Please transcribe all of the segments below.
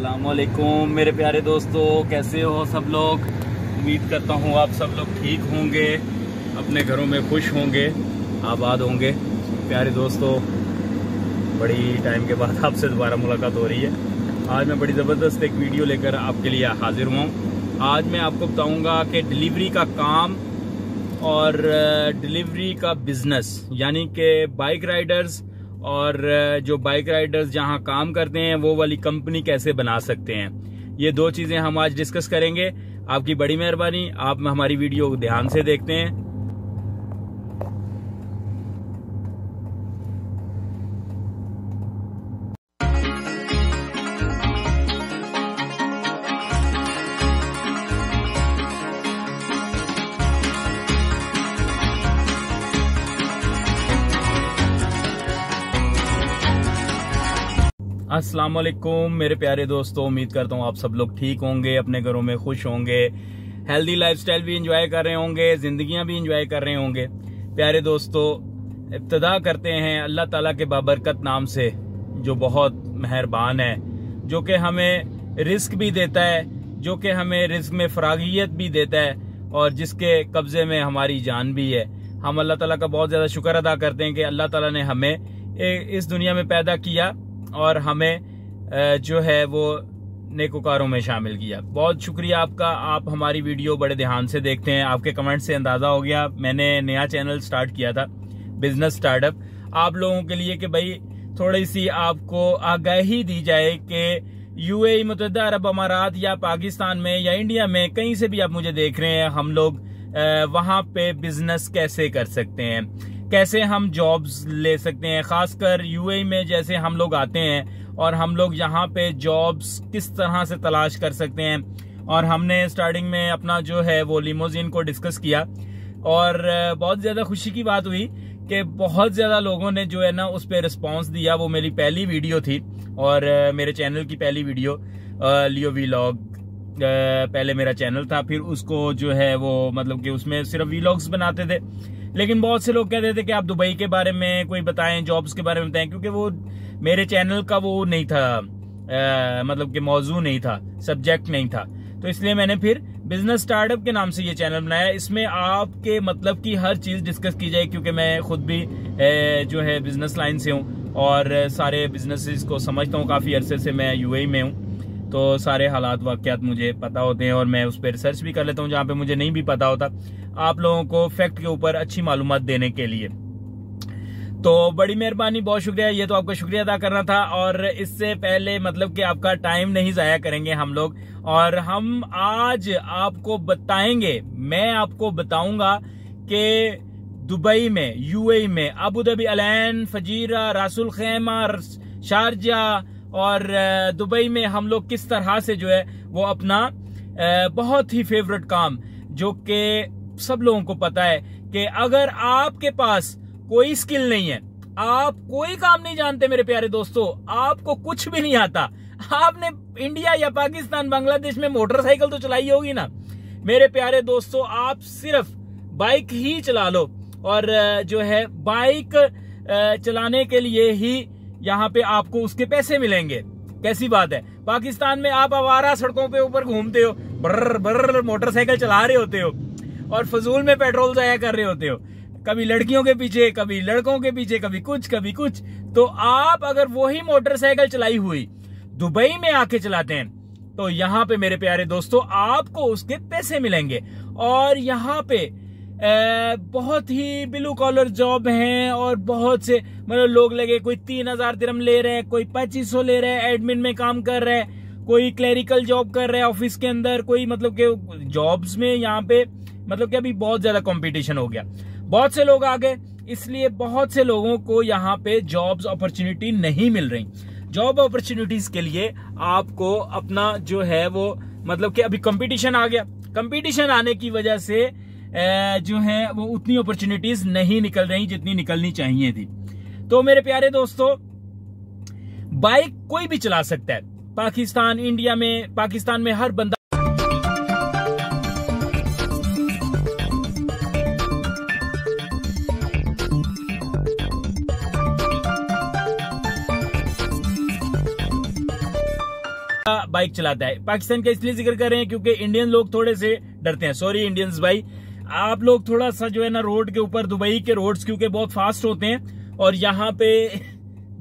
अस्सलामुअलैकुम मेरे प्यारे दोस्तों, कैसे हो सब लोग। उम्मीद करता हूँ आप सब लोग ठीक होंगे, अपने घरों में खुश होंगे, आबाद होंगे। प्यारे दोस्तों, बड़ी टाइम के बाद आपसे दोबारा मुलाकात हो रही है। आज मैं बड़ी ज़बरदस्त एक वीडियो लेकर आपके लिए हाजिर हुआ हूँ। आज मैं आपको बताऊँगा कि डिलीवरी का काम और डिलीवरी का बिज़नेस, यानी कि बाइक राइडर्स और जो बाइक राइडर्स जहां काम करते हैं वो वाली कंपनी कैसे बना सकते हैं। ये दो चीज़ें हम आज डिस्कस करेंगे। आपकी बड़ी मेहरबानी, आप हमारी वीडियो को ध्यान से देखते हैं। अस्सलाम वालेकुम मेरे प्यारे दोस्तों, उम्मीद करता हूँ आप सब लोग ठीक होंगे, अपने घरों में खुश होंगे, हेल्दी लाइफस्टाइल भी एंजॉय कर रहे होंगे, जिंदगियां भी एंजॉय कर रहे होंगे। प्यारे दोस्तों, इब्तिदा करते हैं अल्लाह ताला के बाबरकत नाम से, जो बहुत मेहरबान है, जो कि हमें रिस्क भी देता है, जो कि हमें रिस्क में फरागियत भी देता है और जिसके कब्जे में हमारी जान भी है। हम अल्लाह ताला का बहुत ज़्यादा शुक्र अदा करते हैं कि अल्लाह ताला ने हमें इस दुनिया में पैदा किया और हमें जो है वो नेकोकारों में शामिल किया। बहुत शुक्रिया आपका। आप हमारी वीडियो बड़े ध्यान से देखते हैं। आपके कमेंट से अंदाज़ा हो गया, मैंने नया चैनल स्टार्ट किया था, बिजनेस स्टार्टअप, आप लोगों के लिए कि भाई थोड़ी सी आपको आगाही दी जाए कि यूएई मुत्तहिदा अरब अमारात या पाकिस्तान में या इंडिया में, कहीं से भी आप मुझे देख रहे हैं, हम लोग वहाँ पे बिजनेस कैसे कर सकते हैं, कैसे हम जॉब्स ले सकते हैं। खासकर यूएई में जैसे हम लोग आते हैं और हम लोग यहाँ पे जॉब्स किस तरह से तलाश कर सकते हैं। और हमने स्टार्टिंग में अपना जो है वो लिमोजिन को डिस्कस किया और बहुत ज़्यादा खुशी की बात हुई कि बहुत ज़्यादा लोगों ने जो है ना उस पर रिस्पॉन्स दिया। वो मेरी पहली वीडियो थी और मेरे चैनल की पहली वीडियो, लियो वीलॉग पहले मेरा चैनल था, फिर उसको जो है वो मतलब कि उसमें सिर्फ वीलॉग्स बनाते थे। लेकिन बहुत से लोग कहते थे कि आप दुबई के बारे में कोई बताएं, जॉब्स के बारे में बताएं, क्योंकि वो मेरे चैनल का वो नहीं था, मतलब कि मौजू नहीं था, सब्जेक्ट नहीं था। तो इसलिए मैंने फिर बिजनेस स्टार्टअप के नाम से ये चैनल बनाया। इसमें आपके मतलब की हर चीज़ डिस्कस की जाए, क्योंकि मैं खुद भी जो है बिजनेस लाइन से हूँ और सारे बिजनेसेस को समझता हूँ। काफ़ी अरसे से मैं यूएई में हूँ, तो सारे हालात वाक़यात मुझे पता होते हैं और मैं उस पर रिसर्च भी कर लेता हूँ जहाँ पे मुझे नहीं भी पता होता, आप लोगों को फैक्ट के ऊपर अच्छी मालूमात देने के लिए। तो बड़ी मेहरबानी, बहुत शुक्रिया। ये तो आपका शुक्रिया अदा करना था। और इससे पहले मतलब कि आपका टाइम नहीं ज़ाया करेंगे हम लोग, और हम आज आपको बताएंगे, मैं आपको बताऊंगा कि दुबई में, यूएई में, अबू धाबी, अलैन, फजीरा, रासुल खैमा, शारजा और दुबई में हम लोग किस तरह से जो है वो अपना बहुत ही फेवरेट काम, जो कि सब लोगों को पता है कि अगर आपके पास कोई स्किल नहीं है, आप कोई काम नहीं जानते मेरे प्यारे दोस्तों, आपको कुछ भी नहीं आता, आपने इंडिया या पाकिस्तान, बांग्लादेश में मोटरसाइकिल तो चलाई होगी ना मेरे प्यारे दोस्तों, आप सिर्फ बाइक ही चला लो और जो है बाइक चलाने के लिए ही यहाँ पे आपको उसके पैसे मिलेंगे। कैसी बात है। पाकिस्तान में आप आवारा सड़कों पे ऊपर घूमते हो, बर्र बर्र मोटरसाइकिल चला रहे होते हो और फजूल में पेट्रोल जाया कर रहे होते हो, कभी लड़कियों के पीछे, कभी लड़कों के पीछे, कभी कुछ। तो आप अगर वही मोटरसाइकिल चलाई हुई दुबई में आके चलाते हैं, तो यहाँ पे मेरे प्यारे दोस्तों आपको उसके पैसे मिलेंगे। और यहाँ पे बहुत ही ब्लू कॉलर जॉब हैं और बहुत से मतलब लोग लगे, कोई 3000 दिरहम ले रहे हैं, कोई 2500 ले रहे हैं, एडमिन में काम कर रहे हैं, कोई क्लरिकल जॉब कर रहे हैं ऑफिस के अंदर, कोई मतलब कि जॉब्स में यहाँ पे मतलब कि अभी बहुत ज्यादा कंपटीशन हो गया, बहुत से लोग आ गए, इसलिए बहुत से लोगों को यहाँ पे जॉब्स अपॉर्चुनिटी नहीं मिल रही। जॉब अपॉर्चुनिटीज के लिए आपको अपना जो है वो मतलब कि अभी कंपटीशन आ गया, कंपटीशन आने की वजह से जो है वो उतनी अपॉर्चुनिटीज नहीं निकल रही जितनी निकलनी चाहिए थी। तो मेरे प्यारे दोस्तों, बाइक कोई भी चला सकता है पाकिस्तान, इंडिया में, पाकिस्तान में हर बंदा बाइक चलाता है। पाकिस्तान का इसलिए जिक्र कर रहे हैं क्योंकि इंडियन लोग थोड़े से डरते हैं। सॉरी इंडियंस भाई, आप लोग थोड़ा सा जो है ना रोड के ऊपर, दुबई के रोड्स क्योंकि बहुत फास्ट होते हैं और यहाँ पे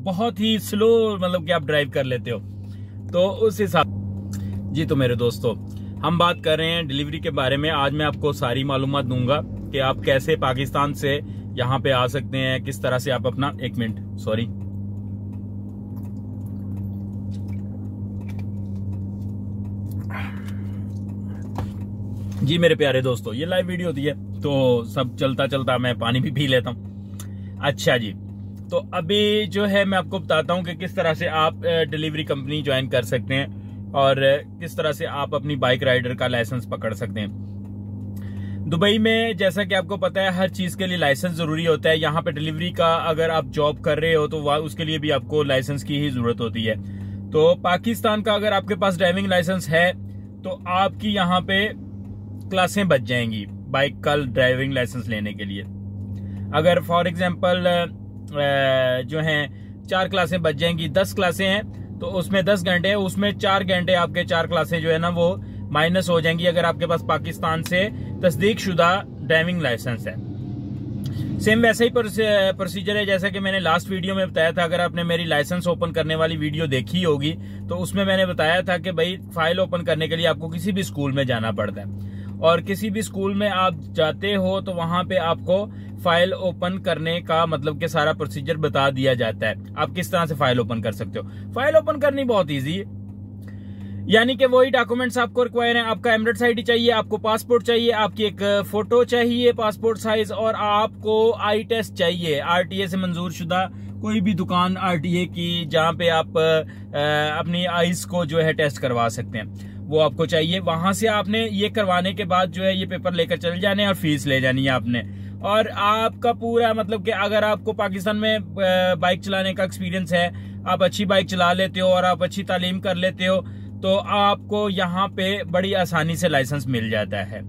बहुत ही स्लो मतलब कि आप ड्राइव कर लेते हो, तो उस हिसाब जी। तो मेरे दोस्तों, हम बात कर रहे हैं डिलीवरी के बारे में। आज मैं आपको सारी मालूमात दूंगा कि आप कैसे पाकिस्तान से यहाँ पे आ सकते हैं, किस तरह से आप अपना, एक मिनट सॉरी, जी मेरे प्यारे दोस्तों, ये लाइव वीडियो होती है तो सब चलता चलता मैं पानी भी पी लेता हूँ। अच्छा जी, तो अभी जो है मैं आपको बताता हूँ कि किस तरह से आप डिलीवरी कंपनी ज्वाइन कर सकते हैं और किस तरह से आप अपनी बाइक राइडर का लाइसेंस पकड़ सकते हैं। दुबई में जैसा कि आपको पता है हर चीज के लिए लाइसेंस जरूरी होता है। यहाँ पे डिलीवरी का अगर आप जॉब कर रहे हो तो उसके लिए भी आपको लाइसेंस की ही जरूरत होती है। तो पाकिस्तान का अगर आपके पास ड्राइविंग लाइसेंस है तो आपकी यहाँ पे क्लासें बच जाएंगी बाइक का ड्राइविंग लाइसेंस लेने के लिए। अगर फॉर एग्जांपल जो हैं 4 क्लासें बच जाएंगी, 10 क्लासें हैं तो उसमें 10 घंटे है, उसमें 4 घंटे आपके 4 क्लासें जो है ना वो माइनस हो जाएंगी अगर आपके पास पाकिस्तान से तस्दीक शुदा ड्राइविंग लाइसेंस है। सेम वैसा ही प्रोसीजर है जैसा कि मैंने लास्ट वीडियो में बताया था। अगर आपने मेरी लाइसेंस ओपन करने वाली वीडियो देखी होगी तो उसमें मैंने बताया था कि भाई फाइल ओपन करने के लिए आपको किसी भी स्कूल में जाना पड़ता है और किसी भी स्कूल में आप जाते हो तो वहां पे आपको फाइल ओपन करने का मतलब कि सारा प्रोसीजर बता दिया जाता है, आप किस तरह से फाइल ओपन कर सकते हो। फाइल ओपन करनी बहुत इजी है, यानी कि वही डॉक्यूमेंट्स आपको रिक्वायर है। आपका एमरेट्स आईडी चाहिए, आपको पासपोर्ट चाहिए, आपकी एक फोटो चाहिए पासपोर्ट साइज, और आपको आई टेस्ट चाहिए, आरटीए से मंजूर शुदा कोई भी दुकान आरटीए की जहां पे आप अपनी आईज को जो है टेस्ट करवा सकते हैं, वो आपको चाहिए। वहां से आपने ये करवाने के बाद जो है ये पेपर लेकर चले जाने और फीस ले जानी है आपने। और आपका पूरा मतलब कि अगर आपको पाकिस्तान में बाइक चलाने का एक्सपीरियंस है, आप अच्छी बाइक चला लेते हो और आप अच्छी तालीम कर लेते हो तो आपको यहाँ पे बड़ी आसानी से लाइसेंस मिल जाता है।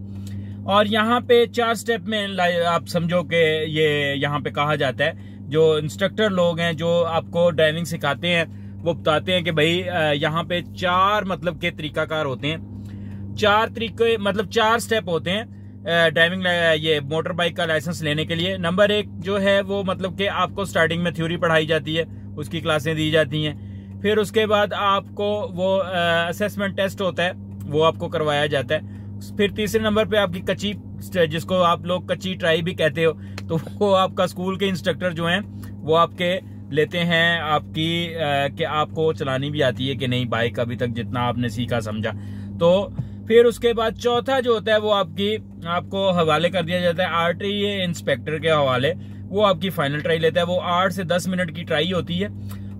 और यहाँ पे 4 स्टेप में आप समझो कि ये यहाँ पे कहा जाता है, जो इंस्ट्रक्टर लोग हैं जो आपको ड्राइविंग सिखाते हैं वो बताते हैं कि भाई यहाँ पे 4 मतलब के तरीकाकार होते हैं, 4 तरीके मतलब 4 स्टेप होते हैं ड्राइविंग ये मोटर बाइक का लाइसेंस लेने के लिए। नंबर 1 जो है वो मतलब कि आपको स्टार्टिंग में थ्योरी पढ़ाई जाती है, उसकी क्लासें दी जाती हैं। फिर उसके बाद आपको वो असेसमेंट टेस्ट होता है वो आपको करवाया जाता है। फिर तीसरे नंबर पे आपकी कच्ची, जिसको आप लोग कच्ची ट्राई भी कहते हो, तो वो आपका स्कूल के इंस्ट्रक्टर जो हैं वो आपके लेते हैं आपकी कि आपको चलानी भी आती है कि नहीं बाइक, अभी तक जितना आपने सीखा समझा। तो फिर उसके बाद चौथा जो होता है वो आपको हवाले कर दिया जाता है आरटीए इंस्पेक्टर के हवाले, वो आपकी फाइनल ट्राई लेता है। वो 8 से 10 मिनट की ट्राई होती है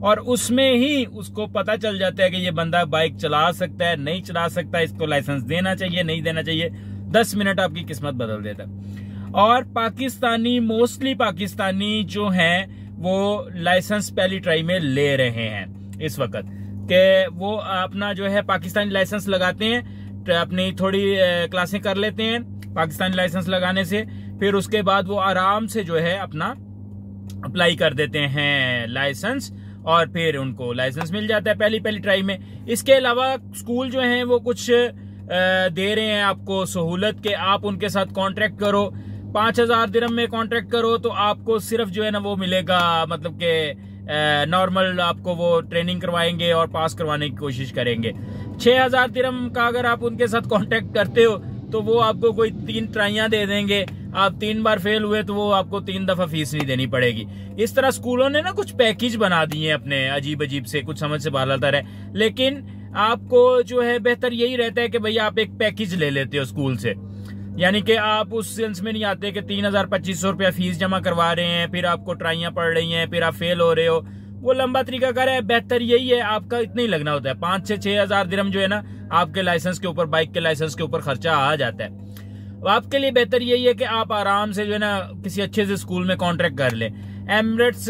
और उसमें ही उसको पता चल जाता है कि ये बंदा बाइक चला सकता है, नहीं चला सकता, इसको लाइसेंस देना चाहिए, नहीं देना चाहिए। 10 मिनट आपकी किस्मत बदल देता है। और मोस्टली पाकिस्तानी जो हैं वो लाइसेंस पहली ट्राई में ले रहे हैं इस वक्त, कि वो अपना जो है पाकिस्तानी लाइसेंस लगाते हैं, अपनी थोड़ी क्लासें कर लेते हैं पाकिस्तानी लाइसेंस लगाने से, फिर उसके बाद वो आराम से जो है अपना अप्लाई कर देते हैं लाइसेंस और फिर उनको लाइसेंस मिल जाता है पहली ट्राई में। इसके अलावा स्कूल जो हैं वो कुछ दे रहे हैं आपको सहूलत के आप उनके साथ कॉन्ट्रैक्ट करो, 5000 दिरहम में कॉन्ट्रैक्ट करो तो आपको सिर्फ जो है ना वो मिलेगा, मतलब के नॉर्मल आपको वो ट्रेनिंग करवाएंगे और पास करवाने की कोशिश करेंगे। 6000 दिरहम का अगर आप उनके साथ कॉन्टैक्ट करते हो तो वो आपको कोई 3 ट्राइयां दे देंगे, आप 3 बार फेल हुए तो वो आपको 3 दफा फीस नहीं देनी पड़ेगी। इस तरह स्कूलों ने ना कुछ पैकेज बना दिए अपने अजीब से, कुछ समझ से बाहर आता है। लेकिन आपको जो है बेहतर यही रहता है कि भाई आप एक पैकेज ले लेते हो स्कूल से, यानी कि आप उस सेंस में नहीं आते कि 3000-2500 रुपया फीस जमा करवा रहे हैं, फिर आपको ट्राइयां पड़ रही हैं, फिर आप फेल हो रहे हो। वो लंबा तरीका कर है, बेहतर यही है आपका इतना ही लगना होता है, 5 से 6000 दिरहम जो है ना आपके लाइसेंस के ऊपर, बाइक के लाइसेंस के ऊपर खर्चा आ जाता है। आपके लिए बेहतर यही है कि आप आराम से जो है ना किसी अच्छे से स्कूल में कॉन्ट्रैक्ट कर लें, एमरेट्स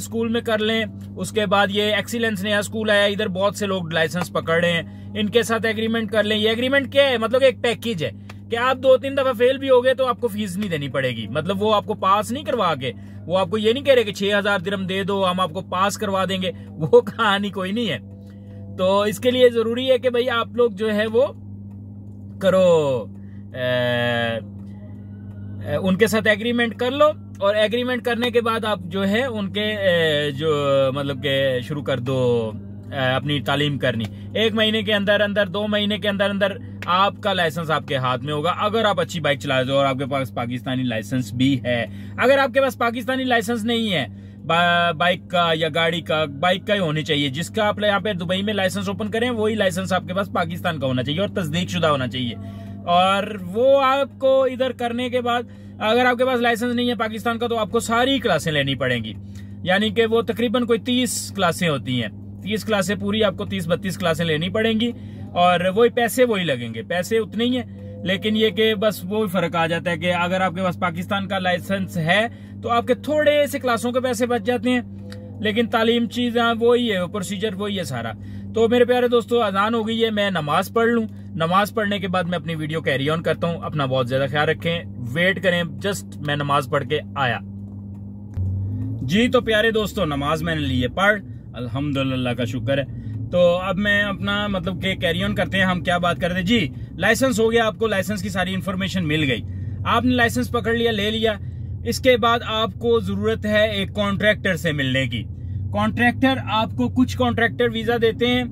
स्कूल में कर लें। उसके बाद ये एक्सीलेंस नया स्कूल आया, इधर बहुत से लोग लाइसेंस पकड़ रहे हैं, इनके साथ एग्रीमेंट कर लें। ये एग्रीमेंट क्या है, मतलब एक पैकेज है कि आप 2-3 दफा फेल भी हो गए तो आपको फीस नहीं देनी पड़ेगी। मतलब वो आपको पास नहीं करवा के, वो आपको ये नहीं कह रहे कि 6000 दिरहम दे दो हम आपको पास करवा देंगे, वो कहानी कोई नहीं है। तो इसके लिए जरूरी है कि भाई आप लोग जो है वो करो, उनके साथ एग्रीमेंट कर लो, और एग्रीमेंट करने के बाद आप जो है उनके जो मतलब के शुरू कर दो अपनी तालीम करनी। 1 महीने के अंदर अंदर, 2 महीने के अंदर अंदर आपका लाइसेंस आपके हाथ में होगा, अगर आप अच्छी बाइक चला रहे हो और आपके पास पाकिस्तानी लाइसेंस भी है। अगर आपके पास पाकिस्तानी लाइसेंस नहीं है बाइक का या गाड़ी का, बाइक का ही होनी चाहिए। जिसका आप यहाँ पे दुबई में लाइसेंस ओपन करें वही लाइसेंस आपके पास पाकिस्तान का होना चाहिए और तस्दीक शुदा होना चाहिए। और वो आपको इधर करने के बाद, अगर आपके पास लाइसेंस नहीं है पाकिस्तान का, तो आपको सारी क्लासें लेनी पड़ेंगी। यानी कि वो तकरीबन कोई 30 क्लासें होती हैं, 30 क्लासें पूरी आपको 30-32 क्लासें लेनी पड़ेंगी, और वही पैसे वही लगेंगे, पैसे उतने ही है। लेकिन ये कि बस वो फर्क आ जाता है कि अगर आपके पास पाकिस्तान का लाइसेंस है तो आपके थोड़े से क्लासों के पैसे बच जाते हैं, लेकिन तालीम चीज वही है, प्रोसीजर वही है सारा। तो मेरे प्यारे दोस्तों, अजान हो गई है, मैं नमाज पढ़ लूं। नमाज पढ़ने के बाद मैं अपनी वीडियो कैरी ऑन करता हूं। अपना बहुत ज्यादा ख्याल रखें, वेट करें, जस्ट मैं नमाज पढ़ के आया जी। तो प्यारे दोस्तों, नमाज मैंने ली है पढ़, अल्हम्दुलिल्लाह का शुक्र है। तो अब मैं अपना मतलब के कैरी ऑन करते हैं। हम क्या बात कर रहे थे जी, लाइसेंस हो गया, आपको लाइसेंस की सारी इंफॉर्मेशन मिल गई, आपने लाइसेंस पकड़ लिया, ले लिया। इसके बाद आपको जरूरत है एक कॉन्ट्रैक्टर से मिलने की। कॉन्ट्रैक्टर आपको, कुछ कॉन्ट्रैक्टर वीजा देते हैं,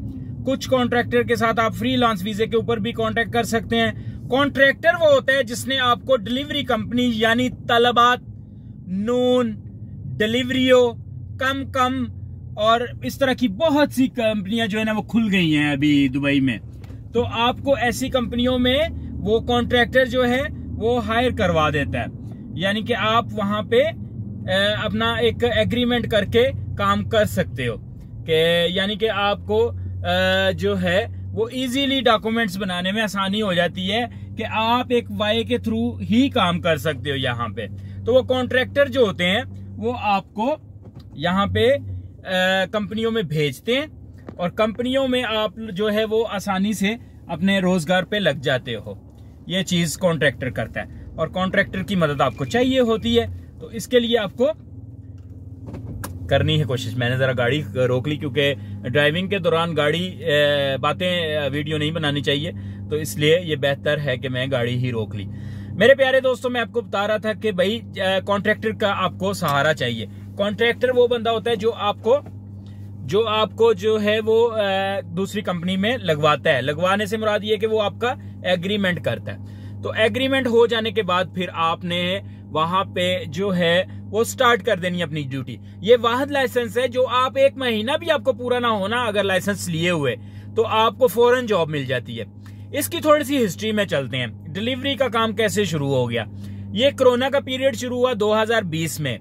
कुछ कॉन्ट्रैक्टर के साथ आप फ्रीलांस वीजे के ऊपर भी कॉन्ट्रैक्ट कर सकते हैं। कॉन्ट्रैक्टर वो होता है जिसने आपको डिलीवरी कंपनी यानी तलबात, नून, डिलीवरियो, कम और इस तरह की बहुत सी कंपनियां जो है ना वो खुल गई हैं अभी दुबई में। तो आपको ऐसी कंपनियों में वो कॉन्ट्रैक्टर जो है वो हायर करवा देता है। यानी कि आप वहां पे अपना एक एग्रीमेंट करके काम कर सकते हो कि यानी कि आपको जो है वो इजीली डॉक्यूमेंट्स बनाने में आसानी हो जाती है कि आप एक वाई के थ्रू ही काम कर सकते हो यहाँ पे। तो वो कॉन्ट्रैक्टर जो होते हैं वो आपको यहाँ पे कंपनियों में भेजते हैं और कंपनियों में आप जो है वो आसानी से अपने रोजगार पे लग जाते हो। ये चीज कॉन्ट्रैक्टर करता है और कॉन्ट्रैक्टर की मदद आपको चाहिए होती है। तो इसके लिए आपको करनी है कोशिश। मैंने जरा गाड़ी रोक ली क्योंकि ड्राइविंग के दौरान गाड़ी बातें वीडियो नहीं बनानी चाहिए, तो इसलिए ये बेहतर है कि मैं गाड़ी ही रोक ली। मेरे प्यारे दोस्तों, मैं आपको बता रहा था कि भाई कॉन्ट्रैक्टर का आपको सहारा चाहिए। कॉन्ट्रैक्टर वो बंदा होता है जो आपको जो है वो दूसरी कंपनी में लगवाता है। लगवाने से मुराद ये कि वो आपका एग्रीमेंट करता है। तो एग्रीमेंट हो जाने के बाद फिर आपने वहां पे जो है वो स्टार्ट कर देनी अपनी ड्यूटी। ये वाहद लाइसेंस है जो आप 1 महीना भी आपको पूरा ना होना अगर लाइसेंस लिए हुए तो आपको फौरन जॉब मिल जाती है। इसकी थोड़ी सी हिस्ट्री में चलते हैं। डिलीवरी का काम कैसे शुरू हो गया। ये कोरोना का पीरियड शुरू हुआ 2020 में,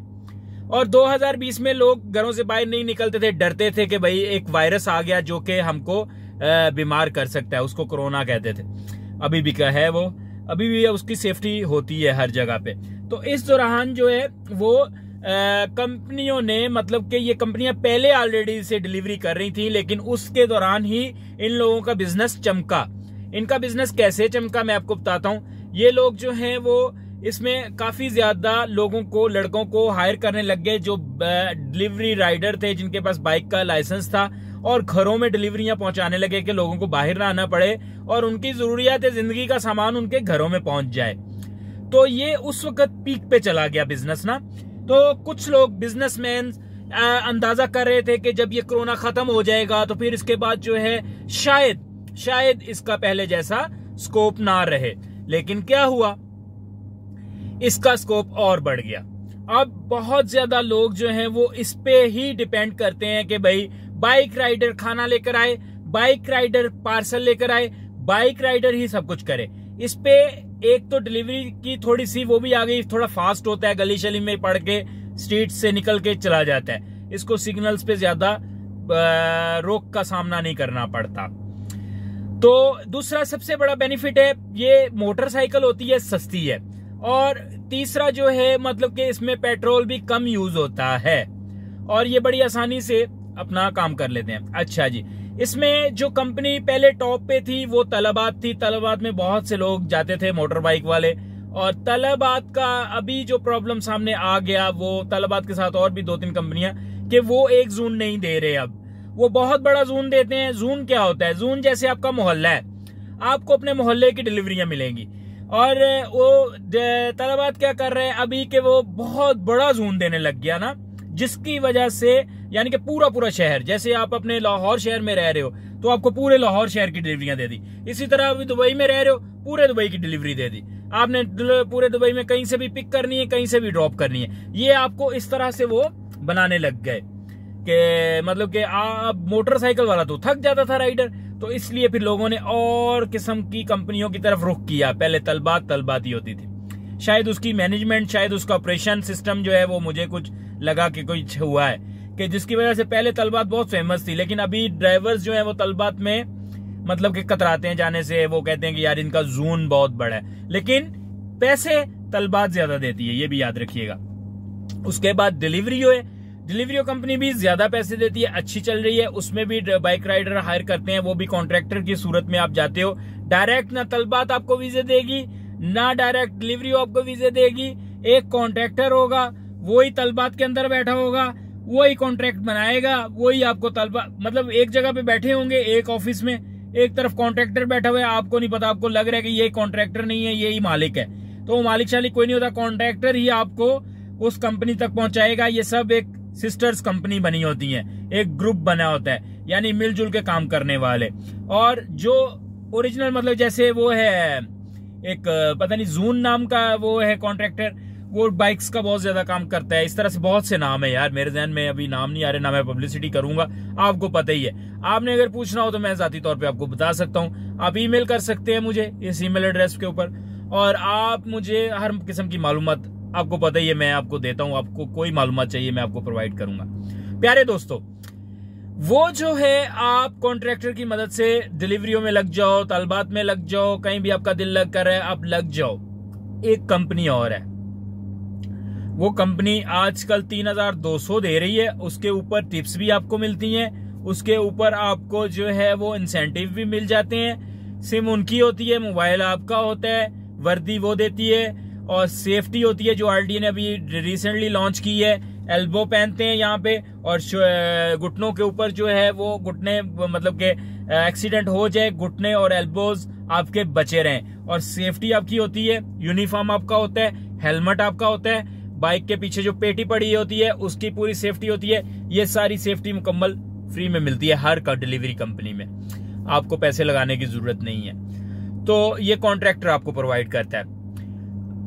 और 2020 में लोग घरों से बाहर नहीं निकलते थे, डरते थे कि भाई एक वायरस आ गया जो कि हमको बीमार कर सकता है, उसको कोरोना कहते थे। अभी भी क्या है वो, अभी भी उसकी सेफ्टी होती है हर जगह पे। तो इस दौरान जो है वो कंपनियों ने, मतलब कि ये कंपनियां पहले ऑलरेडी से डिलीवरी कर रही थी, लेकिन उसके दौरान ही इन लोगों का बिजनेस चमका। इनका बिजनेस कैसे चमका मैं आपको बताता हूँ। ये लोग जो हैं वो इसमें काफी ज्यादा लोगों को, लड़कों को हायर करने लग गए जो डिलीवरी राइडर थे, जिनके पास बाइक का लाइसेंस था, और घरों में डिलीवरियां पहुंचाने लगे कि लोगों को बाहर ना आना पड़े और उनकी जरूरियात जिंदगी का सामान उनके घरों में पहुंच जाए। तो ये उस वक्त पीक पे चला गया बिजनेस ना। तो कुछ लोग बिजनेसमैन अंदाजा कर रहे थे कि जब ये कोरोना खत्म हो जाएगा तो फिर इसके बाद जो है शायद इसका पहले जैसा स्कोप ना रहे। लेकिन क्या हुआ, इसका स्कोप और बढ़ गया। अब बहुत ज्यादा लोग जो हैं वो इस पे ही डिपेंड करते हैं कि भाई बाइक राइडर खाना लेकर आए, बाइक राइडर पार्सल लेकर आए, बाइक राइडर ही सब कुछ करे। इस पे एक तो डिलीवरी की थोड़ी सी वो भी आ गई, थोड़ा फास्ट होता है, गली शली में पड़ के स्ट्रीट से निकल के चला जाता है। इसको सिग्नल्स पे ज्यादा रोक का सामना नहीं करना पड़ता। तो दूसरा सबसे बड़ा बेनिफिट है, ये मोटरसाइकिल होती है, सस्ती है। और तीसरा जो है मतलब कि इसमें पेट्रोल भी कम यूज होता है और ये बड़ी आसानी से अपना काम कर लेते हैं। अच्छा जी, इसमें जो कंपनी पहले टॉप पे थी वो तलबात थी। तलबात में बहुत से लोग जाते थे, मोटर बाइक वाले। और तलबात का अभी जो प्रॉब्लम सामने आ गया, वो तलबात के साथ और भी 2-3 कंपनियां कि वो एक जून नहीं दे रहे अब। वो बहुत बड़ा जून देते हैं। जून क्या होता है? जून जैसे आपका मोहल्ला है, आपको अपने मोहल्ले की डिलीवरियां मिलेंगी। और वो तलबात क्या कर रहे हैं अभी के वो बहुत बड़ा जून देने लग गया ना, जिसकी वजह से यानी कि पूरा शहर, जैसे आप अपने लाहौर शहर में रह रहे हो तो आपको पूरे लाहौर शहर की डिलीवरियां दे दी। इसी तरह अभी दुबई में रह रहे हो, पूरे दुबई की डिलीवरी दे दी आपने। पूरे दुबई में कहीं से भी पिक करनी है, कहीं से भी ड्रॉप करनी है। ये आपको इस तरह से वो बनाने लग गए कि मतलब कि आप मोटरसाइकिल वाला तो थक जाता था राइडर, तो इसलिए फिर लोगों ने और किस्म की कंपनियों की तरफ रुख किया। पहले तलबात ही होती थी। शायद उसकी मैनेजमेंट, शायद उसका ऑपरेशन सिस्टम जो है वो मुझे कुछ लगा कि कुछ हुआ है कि जिसकी वजह से पहले तलबात बहुत फेमस थी, लेकिन अभी ड्राइवर्स जो है वो तलबात में मतलब कि कतराते हैं जाने से। वो कहते हैं कि यार इनका जून बहुत बड़ा है, लेकिन पैसे तलबात ज्यादा देती है, ये भी याद रखिएगा। उसके बाद डिलीवरी कंपनी भी ज्यादा पैसे देती है, अच्छी चल रही है। उसमें भी बाइक राइडर हायर करते हैं, वो भी कॉन्ट्रैक्टर की सूरत में आप जाते हो। डायरेक्ट ना तलबात आपको वीजे देगी, ना डायरेक्ट डिलीवरी आपको वीजे देगी। एक कॉन्ट्रैक्टर होगा, वही तलबात के अंदर बैठा होगा, वही कॉन्ट्रैक्ट बनाएगा, वही आपको तलबात, मतलब एक जगह पे बैठे होंगे एक ऑफिस में, एक तरफ कॉन्ट्रैक्टर बैठा हुआ है, आपको नहीं पता, आपको लग रहा है कि ये कॉन्ट्रैक्टर नहीं है, यही मालिक है। तो मालिक शालिक कोई नहीं होता, कॉन्ट्रैक्टर ही आपको उस कंपनी तक पहुंचाएगा। ये सब एक सिस्टर्स कंपनी बनी होती है, एक ग्रुप बना होता है, यानी मिलजुल के काम करने वाले। और जो ओरिजिनल मतलब जैसे वो है एक पता नहीं जून नाम का वो है कॉन्ट्रैक्टर, वो बाइक्स का बहुत ज्यादा काम करता है। इस तरह से बहुत से नाम है यार, मेरे ध्यान में अभी नाम नहीं आ रहे, ना मैं पब्लिसिटी करूंगा, आपको पता ही है। आपने अगर पूछना हो तो मैं जाती तौर पे आपको बता सकता हूं। आप ईमेल कर सकते हैं मुझे इस ईमेल एड्रेस के ऊपर, और आप मुझे हर किस्म की मालूमात, आपको पता ही है, मैं आपको देता हूं। आपको कोई मालूमात चाहिए मैं आपको प्रोवाइड करूंगा। प्यारे दोस्तों, वो जो है आप कॉन्ट्रैक्टर की मदद से डिलीवरियों में लग जाओ, तलबात में लग जाओ, कहीं भी आपका दिल लग कर रहा है आप लग जाओ। एक कंपनी और है, वो कंपनी आजकल 3200 दे रही है, उसके ऊपर टिप्स भी आपको मिलती हैं, उसके ऊपर आपको जो है वो इंसेंटिव भी मिल जाते हैं। सिम उनकी होती है, मोबाइल आपका होता है, वर्दी वो देती है, और सेफ्टी होती है जो आरडीए ने अभी रिसेंटली लॉन्च की है। एल्बो पहनते हैं यहाँ पे, और घुटनों के ऊपर जो है वो घुटने मतलब के एक्सीडेंट हो जाए, घुटने और एल्बोज आपके बचे रहें। और सेफ्टी आपकी होती है, यूनिफॉर्म आपका होता है, हेलमेट आपका होता है, बाइक के पीछे जो पेटी पड़ी होती है उसकी पूरी सेफ्टी होती है। ये सारी सेफ्टी मुकम्मल फ्री में मिलती है हर का डिलीवरी कंपनी में, आपको पैसे लगाने की जरूरत नहीं है। तो ये कॉन्ट्रैक्टर आपको प्रोवाइड करता है।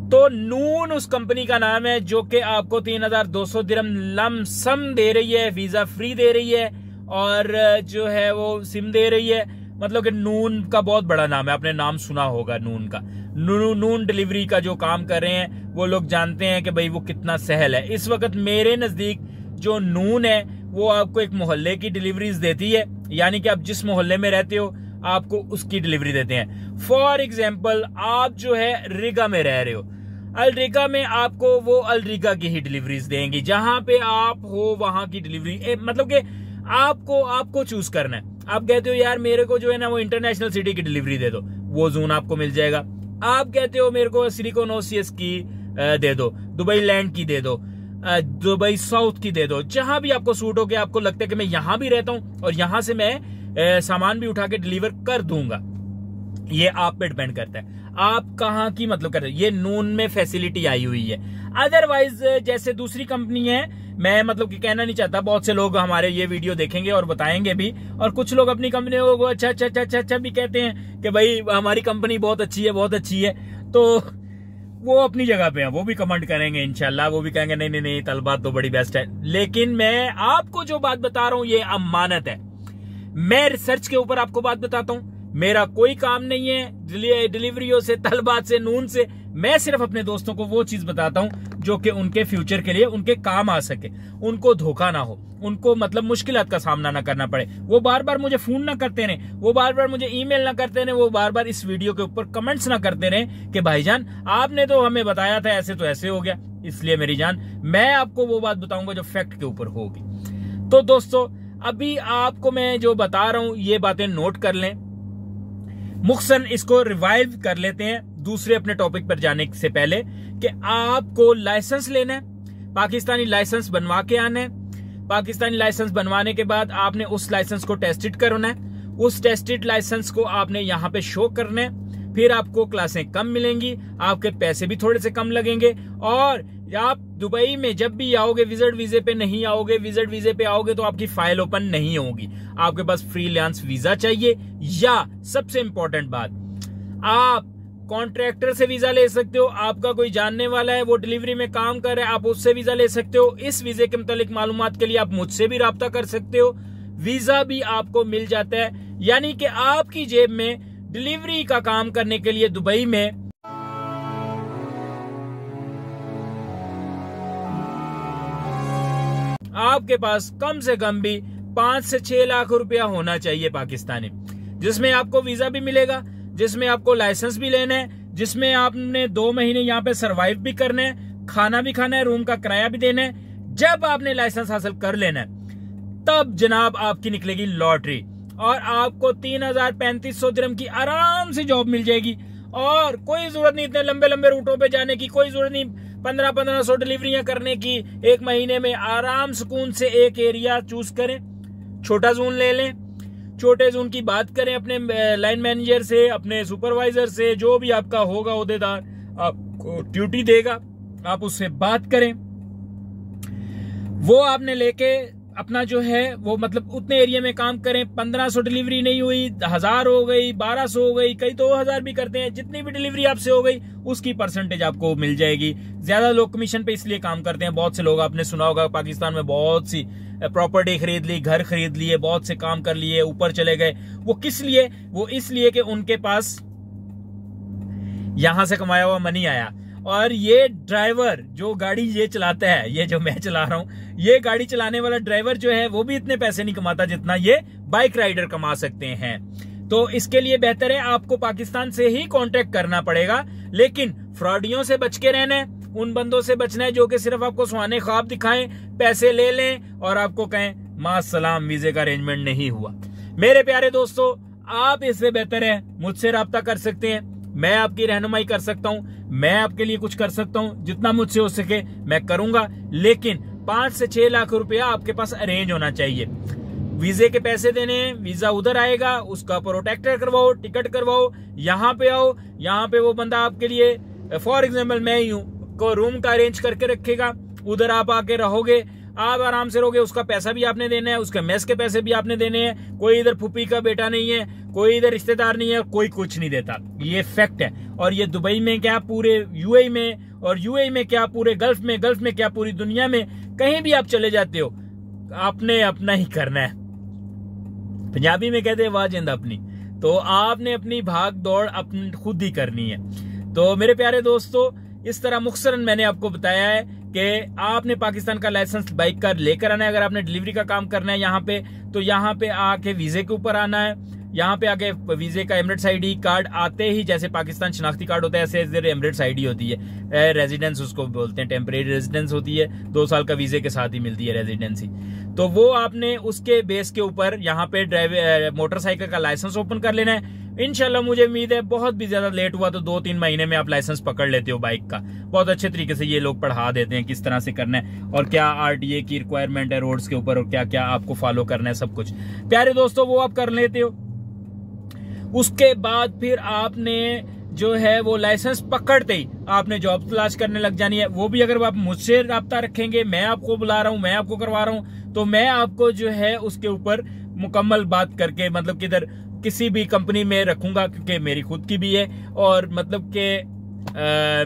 तो नून उस कंपनी का नाम है जो कि आपको 3200 दिरहम लमसम दे रही है, वीजा फ्री दे रही है, और जो है वो सिम दे रही है। मतलब कि नून का बहुत बड़ा नाम है, आपने नाम सुना होगा नून का। नून डिलीवरी का जो काम कर रहे हैं वो लोग जानते हैं कि भाई वो कितना सहल है। इस वक्त मेरे नजदीक जो नून है वो आपको एक मोहल्ले की डिलीवरीज देती है, यानी कि आप जिस मोहल्ले में रहते हो आपको उसकी डिलीवरी देते हैं। फॉर एग्जाम्पल, आप जो है रिगा में रह रहे हो, अलरिगा में आपको वो अलरिगा की ही डिलीवरीज देंगी, जहां पे आप हो वहां की डिलीवरी। मतलब कि आपको चूज करना है। आप कहते हो यार मेरे को जो है ना वो इंटरनेशनल सिटी की डिलीवरी दे दो, वो जोन आपको मिल जाएगा। आप कहते हो मेरे को सिलिकॉन ओएसिस की दे दो, दुबई लैंड की दे दो, दुबई साउथ की दे दो, जहां भी आपको सूट हो के आपको लगता है कि मैं यहां भी रहता हूं और यहां से मैं सामान भी उठा के डिलीवर कर दूंगा, ये आप पे डिपेंड करता है आप कहां की मतलब करते हैं। ये नून में फैसिलिटी आई हुई है। अदरवाइज जैसे दूसरी कंपनी है, मैं मतलब कि कहना नहीं चाहता, बहुत से लोग हमारे ये वीडियो देखेंगे और बताएंगे भी, और कुछ लोग अपनी कंपनी को अच्छा भी कहते हैं कि भाई हमारी कंपनी बहुत अच्छी है। तो वो अपनी जगह पे है, वो भी कमेंट करेंगे इंशाल्लाह, वो भी कहेंगे नहीं तलबात तो बड़ी बेस्ट है। लेकिन मैं आपको जो बात बता रहा हूं ये अमानत है, मैं रिसर्च के ऊपर आपको बात बताता हूं। मेरा कोई काम नहीं है डिलीवरियों से, तलबात से, नून से। मैं सिर्फ अपने दोस्तों को वो चीज बताता हूं जो कि उनके फ्यूचर के लिए उनके काम आ सके, उनको धोखा ना हो, उनको मतलब मुश्किलात का सामना ना करना पड़े। वो बार बार मुझे फोन ना करते रहे, वो बार बार मुझे ईमेल ना करते रहे, वो बार बार इस वीडियो के ऊपर कमेंट्स ना करते रहे कि भाईजान आपने तो हमें बताया था ऐसे, तो ऐसे हो गया। इसलिए मेरी जान, मैं आपको वो बात बताऊंगा जो फैक्ट के ऊपर होगी। तो दोस्तों, अभी आपको मैं जो बता रहा हूं ये बातें नोट कर लें, मुख्तसर इसको रिवाइव कर लेते हैं दूसरे अपने टॉपिक पर जाने से पहले, कि आपको लाइसेंस लेना है, पाकिस्तानी लाइसेंस बनवा के आना है। पाकिस्तानी लाइसेंस बनवाने के बाद आपने उस लाइसेंस को टेस्टेड करना है। उस टेस्टेड लाइसेंस को आपने यहाँ पे शो करना है। फिर आपको क्लासें कम मिलेंगी, आपके पैसे भी थोड़े से कम लगेंगे। और आप दुबई में जब भी आओगे, विजिट वीजे पे नहीं आओगे, विजिट वीजे पे आओगे तो आपकी फाइल ओपन नहीं होगी। आपके पास फ्रीलांस वीजा चाहिए, या सबसे इंपॉर्टेंट बात, आप कॉन्ट्रैक्टर से वीजा ले सकते हो। आपका कोई जानने वाला है, वो डिलीवरी में काम कर रहा है, आप उससे वीजा ले सकते हो। इस वीजे के मुतालिक मालूमात के लिए आप मुझसे भी राब्ता कर सकते हो। वीजा भी आपको मिल जाता है, यानी कि आपकी जेब में डिलीवरी का काम करने के लिए दुबई में आपके पास कम से कम भी 5 से 6 लाख रुपया होना चाहिए पाकिस्तानी, जिसमें आपको वीजा भी मिलेगा, जिसमें आपको लाइसेंस भी लेना है, जिसमें आपने 2 महीने यहाँ पे सरवाइव भी करना है, खाना भी खाना है, रूम का किराया भी देना है। जब आपने लाइसेंस हासिल कर लेना है, तब जनाब आपकी निकलेगी लॉटरी और आपको 3,3500 दिरहम की आराम से जॉब मिल जाएगी। और कोई जरूरत नहीं इतने लंबे लंबे रूटों पे जाने की, कोई जरूरत नहीं 1500 डिलीवरियां करने की। एक महीने में आराम सुकून से एक एरिया चूज करें, छोटा जोन ले लें, छोटे जोन की बात करें अपने लाइन मैनेजर से, अपने सुपरवाइजर से, जो भी आपका होगा ओहदेदार आपको ड्यूटी देगा, आप उससे बात करें। वो आपने लेके अपना जो है वो मतलब उतने एरिया में काम करें। 1500 डिलीवरी नहीं हुई, 1000 हो गई, 1200 हो गई, कई 2000 भी करते हैं। जितनी भी डिलीवरी आपसे हो गई उसकी परसेंटेज आपको मिल जाएगी। ज्यादा लोग कमीशन पे इसलिए काम करते हैं। बहुत से लोग, आपने सुना होगा, पाकिस्तान में बहुत सी प्रॉपर्टी खरीद ली, घर खरीद लिए, बहुत से काम कर लिए, ऊपर चले गए। वो किस लिए? वो इसलिए कि उनके पास यहां से कमाया हुआ मनी आया। और ये ड्राइवर जो गाड़ी ये चलाता है, ये जो मैं चला रहा हूं, ये गाड़ी चलाने वाला ड्राइवर जो है वो भी इतने पैसे नहीं कमाता जितना ये बाइक राइडर कमा सकते हैं। तो इसके लिए बेहतर है आपको पाकिस्तान से ही कांटेक्ट करना पड़ेगा, लेकिन फ्रॉडियों से बच के रहना है। उन बंदों से बचना है जो कि सिर्फ आपको सुहाने ख्वाब दिखाएं, पैसे ले लें और आपको कहें मां सलाम, वीजे का अरेंजमेंट नहीं हुआ। मेरे प्यारे दोस्तों, आप इससे बेहतर है मुझसे राब्ता कर सकते हैं। मैं आपकी रहनुमाई कर सकता हूं, मैं आपके लिए कुछ कर सकता हूं, जितना मुझसे हो सके मैं करूंगा। लेकिन 5 से 6 लाख रुपया आपके पास अरेंज होना चाहिए। वीजे के पैसे देने हैं, वीजा उधर आएगा, उसका प्रोटेक्टर करवाओ, टिकट करवाओ, यहाँ पे आओ, यहाँ पे वो बंदा आपके लिए, फॉर एग्जाम्पल मैं ही हूं, को रूम का अरेंज करके रखेगा। उधर आप आके रहोगे, आप आराम से रहोगे, उसका पैसा भी आपने देना है, उसके मेस के पैसे भी आपने देने हैं। कोई इधर फूफी का बेटा नहीं है, कोई इधर रिश्तेदार नहीं है, कोई कुछ नहीं देता। ये फैक्ट है। और ये दुबई में क्या, पूरे यूएई में, और यूएई में क्या, पूरे गल्फ में, गल्फ में क्या, पूरी दुनिया में कहीं भी आप चले जाते हो, आपने अपना ही करना है। पंजाबी में कहते हैं वाह जिंद अपनी। तो आपने अपनी भाग दौड़ अपनी खुद ही करनी है। तो मेरे प्यारे दोस्तों, इस तरह मुख्तसरन मैंने आपको बताया है कि आपने पाकिस्तान का लाइसेंस बाइक का लेकर आना है। अगर आपने डिलीवरी का काम करना है यहाँ पे, तो यहाँ पे आके वीजे के ऊपर आना है। यहाँ पे आके वीजे का एमिरेट्स आईडी कार्ड आते ही, जैसे पाकिस्तान शनाख्ती कार्ड होता है, ऐसे इधर एमिरेट्स आईडी होती है, रेजिडेंस उसको बोलते हैं, टेम्परेरी रेजिडेंस होती है, 2 साल का वीजे के साथ ही मिलती है रेजिडेंसी। तो वो आपने उसके बेस के ऊपर यहाँ पे मोटरसाइकिल का लाइसेंस ओपन कर लेना है। इंशाल्लाह मुझे उम्मीद है बहुत भी ज्यादा लेट हुआ तो 2-3 महीने में आप लाइसेंस पकड़ लेते हो बाइक का। बहुत अच्छे तरीके से ये लोग पढ़ा देते हैं किस तरह से करना है और क्या आरटीए की रिक्वायरमेंट है रोड्स के ऊपर, और क्या क्या आपको फॉलो करना है, सब कुछ। प्यारे दोस्तों, वो आप कर लेते हो। उसके बाद फिर आपने जो है वो लाइसेंस पकड़ते ही आपने जॉब तलाश करने लग जानी है। वो भी अगर आप मुझसे राब्ता रखेंगे, मैं आपको बुला रहा हूं, मैं आपको करवा रहा हूं, तो मैं आपको जो है उसके ऊपर मुकम्मल बात करके, मतलब किधर किसी भी कंपनी में रखूंगा, क्योंकि मेरी खुद की भी है, और मतलब कि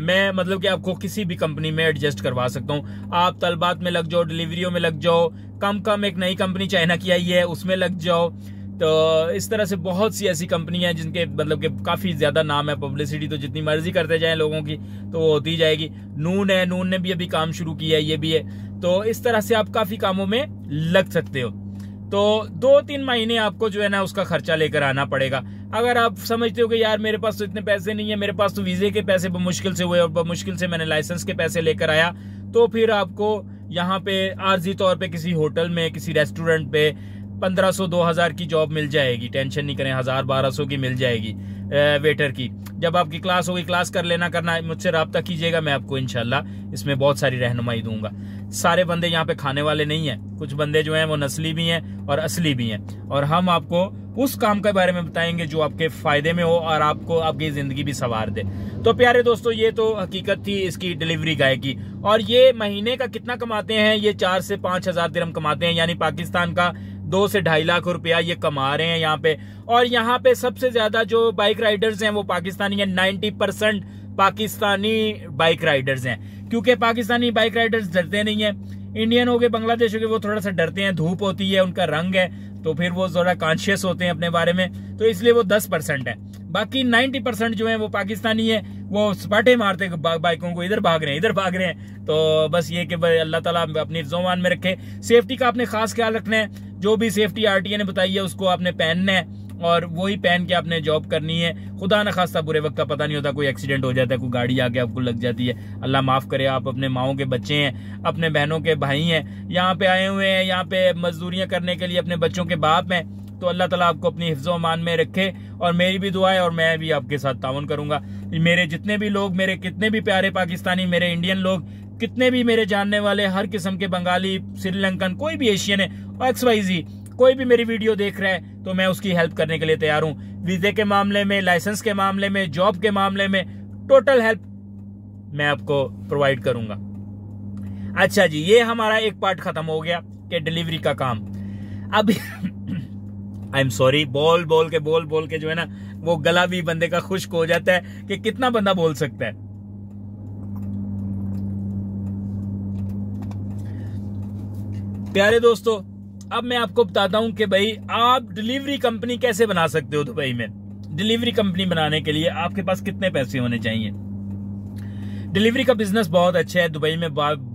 मैं मतलब कि आपको किसी भी कंपनी में एडजस्ट करवा सकता हूं। आप तलबात में लग जाओ, डिलीवरियों में लग जाओ, कम एक नई कंपनी चाइना की आई है उसमें लग जाओ। तो इस तरह से बहुत सी ऐसी कंपनियां हैं जिनके मतलब कि काफी ज्यादा नाम है, पब्लिसिटी तो जितनी मर्जी करते जाएं लोगों की तो वो होती जाएगी। नून है, नून ने भी अभी काम शुरू किया है, ये भी है। तो इस तरह से आप काफी कामों में लग सकते हो। तो 2-3 महीने आपको जो है ना उसका खर्चा लेकर आना पड़ेगा। अगर आप समझते हो कि यार मेरे पास तो इतने पैसे नहीं है, मेरे पास तो वीजे के पैसे मुश्किल से हुए और मुश्किल से मैंने लाइसेंस के पैसे लेकर आया, तो फिर आपको यहाँ पे आर्जी तौर पे किसी होटल में, किसी रेस्टोरेंट पे 1500 2000 की जॉब मिल जाएगी, टेंशन नहीं करें, 1000 1200 की मिल जाएगी वेटर की। जब आपकी क्लास होगी, क्लास कर लेना, करना मुझसे रब्ता कीजिएगा, मैं आपको इंशाल्लाह इसमें बहुत सारी रहनुमाई दूंगा। सारे बंदे यहाँ पे खाने वाले नहीं हैं, कुछ बंदे जो हैं वो नस्ली भी हैं और असली भी हैं, और हम आपको उस काम के बारे में बताएंगे जो आपके फायदे में हो और आपको आपकी जिंदगी भी संवार दे। तो प्यारे दोस्तों, ये तो हकीकत थी इसकी डिलीवरी गाय की। और ये महीने का कितना कमाते हैं, ये 4 से 5 हजार दिरहम कमाते हैं, यानी पाकिस्तान का 2 से 2.5 लाख रुपया ये कमा रहे हैं यहाँ पे। और यहाँ पे सबसे ज्यादा जो बाइक राइडर्स हैं वो पाकिस्तानी हैं, 90% पाकिस्तानी बाइक राइडर्स हैं, क्योंकि पाकिस्तानी बाइक राइडर्स डरते नहीं है। इंडियन हो गए, बांग्लादेश हो गए, वो थोड़ा सा डरते हैं, धूप होती है, उनका रंग है, तो फिर वो थोड़ा कॉन्शियस होते हैं अपने बारे में, तो इसलिए वो 10% है। बाकी 90% जो है वो पाकिस्तानी है, वो सपाटे मारते बाइकों को, इधर भाग रहे हैं इधर भाग रहे हैं। तो बस ये कि अल्लाह ताला अपनी हिफ्ज़-ओ-मान में रखे। सेफ्टी का आपने खास ख्याल रखना है, जो भी सेफ्टी आरटीए ने बताई है उसको आपने पहनना है और वही पहन के आपने जॉब करनी है। खुदा न खास्ता बुरे वक्त का पता नहीं होता, कोई एक्सीडेंट हो जाता है, कोई गाड़ी आके आपको लग जाती है, अल्लाह माफ करे। आप अपने माओं के बच्चे हैं, अपने बहनों के भाई हैं, यहाँ पे आए हुए हैं, यहाँ पे मजदूरियां करने के लिए, अपने बच्चों के बाप हैं, तो अल्लाह ताला आपको अपनी हिफ्ज़-ओ-मान में रखे। और मेरी भी दुआ है और मैं भी आपके साथ तावन करूंगा। मेरे जितने भी लोग, मेरे कितने भी प्यारे पाकिस्तानी, मेरे इंडियन लोग, कितने भी मेरे जानने वाले, हर किस्म के बंगाली, श्रीलंकन, कोई भी एशियन है, XYZ, कोई भी मेरी वीडियो देख रहा है तो मैं उसकी हेल्प करने के लिए तैयार हूं। वीजे के मामले में, लाइसेंस के मामले में, जॉब के मामले में, टोटल हेल्प मैं आपको प्रोवाइड करूंगा। अच्छा जी, ये हमारा एक पार्ट खत्म हो गया कि डिलीवरी का काम। अब आई एम सॉरी, बोल बोल के जो है ना वो गला भी बंदे का खुश्क हो जाता है कि कितना बंदा बोल सकता है। प्यारे दोस्तों, अब मैं आपको बताता हूं कि भाई आप डिलीवरी कंपनी कैसे बना सकते हो दुबई में। डिलीवरी कंपनी बनाने के लिए आपके पास कितने पैसे होने चाहिए। डिलीवरी का बिजनेस बहुत अच्छा है दुबई में,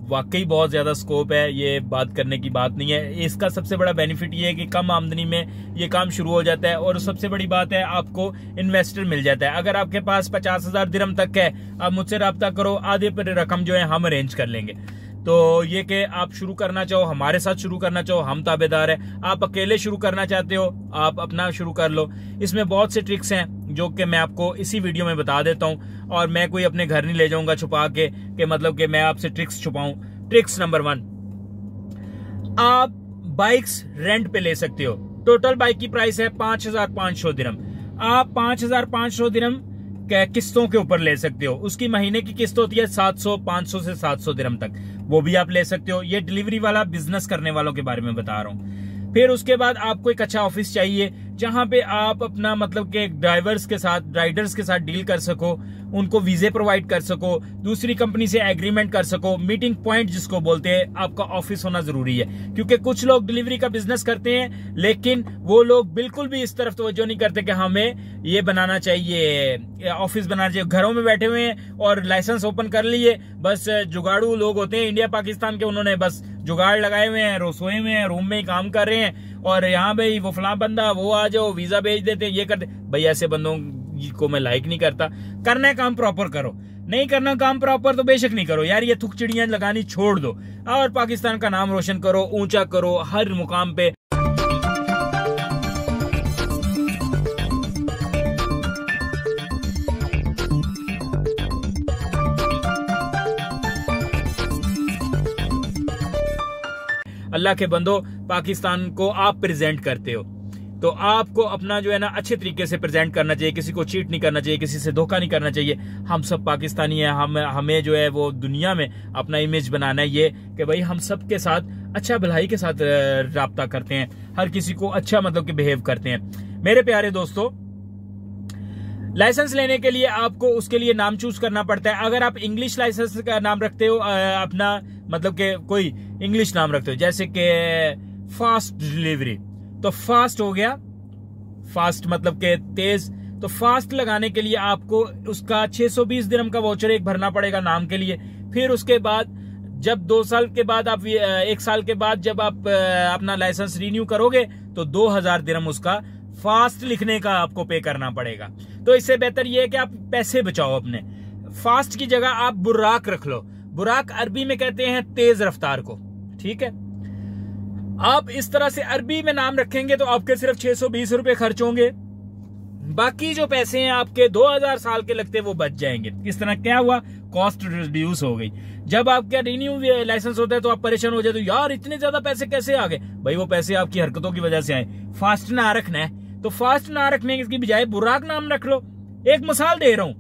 वाकई बहुत ज्यादा स्कोप है, ये बात करने की बात नहीं है। इसका सबसे बड़ा बेनिफिट ये है कि कम आमदनी में ये काम शुरू हो जाता है, और सबसे बड़ी बात है आपको इन्वेस्टर मिल जाता है। अगर आपके पास 50,000 दिरहम तक है, आप मुझसे रब्ता करो, आधे पर रकम जो है हम अरेंज कर लेंगे। तो ये कि आप शुरू करना चाहो, हमारे साथ शुरू करना चाहो, हम ताबेदार है। आप अकेले शुरू करना चाहते हो, आप अपना शुरू कर लो। इसमें बहुत से ट्रिक्स हैं जो कि मैं आपको इसी वीडियो में बता देता हूं, और मैं कोई अपने घर नहीं ले जाऊंगा छुपा के मतलब कि मैं आपसे ट्रिक्स छुपाऊं। ट्रिक्स नंबर 1, आप बाइक्स रेंट पे ले सकते हो। टोटल बाइक की प्राइस है 5,500 दिरहम। आप 5,500 दिरहम किस्तों के ऊपर ले सकते हो। उसकी महीने की किस्त होती है 500 से 700 दिरहम तक, वो भी आप ले सकते हो। ये डिलीवरी वाला बिजनेस करने वालों के बारे में बता रहा हूं। फिर उसके बाद आपको एक अच्छा ऑफिस चाहिए जहां पे आप अपना मतलब के ड्राइवर्स के साथ, राइडर्स के साथ डील कर सको, उनको वीजे प्रोवाइड कर सको, दूसरी कंपनी से एग्रीमेंट कर सको। मीटिंग पॉइंट जिसको बोलते हैं, आपका ऑफिस होना जरूरी है, क्योंकि कुछ लोग डिलीवरी का बिजनेस करते हैं लेकिन वो लोग बिल्कुल भी इस तरफ तवज्जो नहीं करते कि हमें ये बनाना चाहिए, ऑफिस बनाना चाहिए। घरों में बैठे हुए हैं और लाइसेंस ओपन कर लिए, बस जुगाड़ू लोग होते हैं इंडिया पाकिस्तान के, उन्होंने बस जुगाड़ लगाए हुए हैं, सोए हुए हैं, रूम में ही काम कर रहे हैं, और यहाँ भाई वो फलां बंदा, वो आ जाओ, वीजा भेज देते हैं, ये करते। भाई ऐसे बंदों को मैं लाइक नहीं करता। करना है काम प्रॉपर करो, नहीं करना काम प्रॉपर तो बेशक नहीं करो यार, ये थुक चिड़ियां लगानी छोड़ दो और पाकिस्तान का नाम रोशन करो, ऊंचा करो हर मुकाम पे। अल्लाह के बंदो, पाकिस्तान को आप प्रेजेंट करते हो तो आपको अपना जो है ना अच्छे तरीके से प्रेजेंट करना चाहिए, किसी को चीट नहीं करना चाहिए, किसी से धोखा नहीं करना चाहिए। हम सब पाकिस्तानी हैं, हमें जो है वो दुनिया में अपना इमेज बनाना है, ये कि भाई हम सब के साथ अच्छा भलाई के साथ राब्ता करते हैं, हर किसी को अच्छा मतलब कि बिहेव करते हैं। मेरे प्यारे दोस्तों, लाइसेंस लेने के लिए आपको उसके लिए नाम चूज करना पड़ता है। अगर आप इंग्लिश लाइसेंस का नाम रखते हो, अपना मतलब कि कोई इंग्लिश नाम रखते हो, जैसे कि फास्ट डिलीवरी, तो फास्ट हो गया, फास्ट मतलब के तेज। तो फास्ट लगाने के लिए आपको उसका 620 दिरहम का वाउचर एक भरना पड़ेगा नाम के लिए। फिर उसके बाद जब 2 साल के बाद आप 1 साल के बाद जब आप अपना लाइसेंस रिन्यू करोगे तो 2000 दिरहम उसका फास्ट लिखने का आपको पे करना पड़ेगा। तो इससे बेहतर यह है कि आप पैसे बचाओ अपने। फास्ट की जगह आप बुराक रख लो। बुराक अरबी में कहते हैं तेज रफ्तार को, ठीक है। आप इस तरह से अरबी में नाम रखेंगे तो आपके सिर्फ 620 रुपए खर्च होंगे, बाकी जो पैसे हैं आपके 2000 साल के लगते वो बच जाएंगे। इस तरह क्या हुआ, कॉस्ट रिड्यूस हो गई। जब आपका रिन्यू लाइसेंस होता है तो आप परेशान हो जाते हो, यार इतने ज्यादा पैसे कैसे आ गए। भाई वो पैसे आपकी हरकतों की वजह से आए। फास्ट ना रखना है तो फास्ट ना रखने की बजाय बुराक नाम रख लो। एक मिसाल दे रहा हूं,